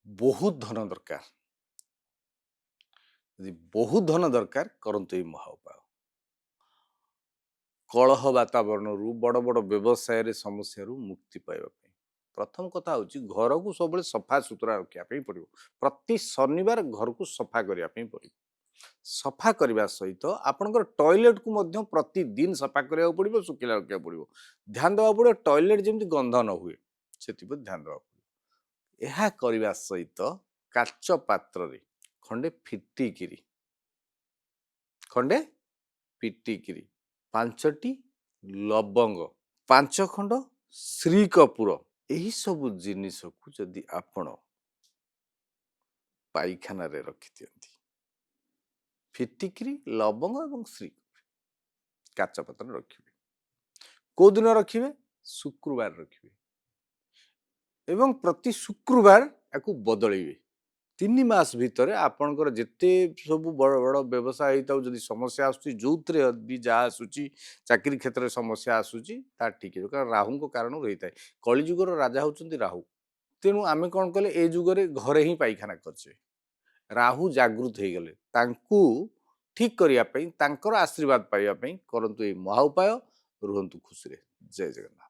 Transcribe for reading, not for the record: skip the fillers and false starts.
बहुत धन दरकार यदि बहुत धन दरकार करंतु ये महा उपाय कलह वातावरण बड़ बड़ व्यवसाय रे समस्या मुक्ति पाइबा प्रथम कथा हूँ घर को सब सफा सुतरा रखापी पड़ो प्रति शनिवार घर को सफा करने पड़ो सफा करने सहित आपंकर टॉयलेट को मध्य प्रतिदिन सफा करा पड़ो सुखला रखा पड़ो ध्यान देवा पड़ो टॉयलेट जमी गंध न हुए से ध्यान देवा पड़ो यह करने सहित काच पात्र खंडे फिटिकी 5टी लवंग 5 खंड श्री कपूर यही सब जिनिस को जदि आपण पाइखाना रे रखि दियंती फिटिकी लवंग और श्री काच पात्र रखिए को दिन रखिए शुक्रवार रखिए एवं प्रति शुक्रवार या बदलैबे 3 मास भितर आपणकर जिते सब बड़ बड़ व्यवसाय होता जदि समस्या आसूची जो भी जहाँ आसूची चाकरी क्षेत्र में समस्या आसूची ता ठीक है कारण राहु कारण रही है कलिजुगर राजा होचंती राहु तेणु आम कौन कले ए जुगरे घरे ही पाइखाना करछे राहु जागृत हो गले तांकु ठीक करने आशीर्वाद पाइबा करंतु ए महा उपाय रुहंतु खुशी रे जय जगन्नाथ।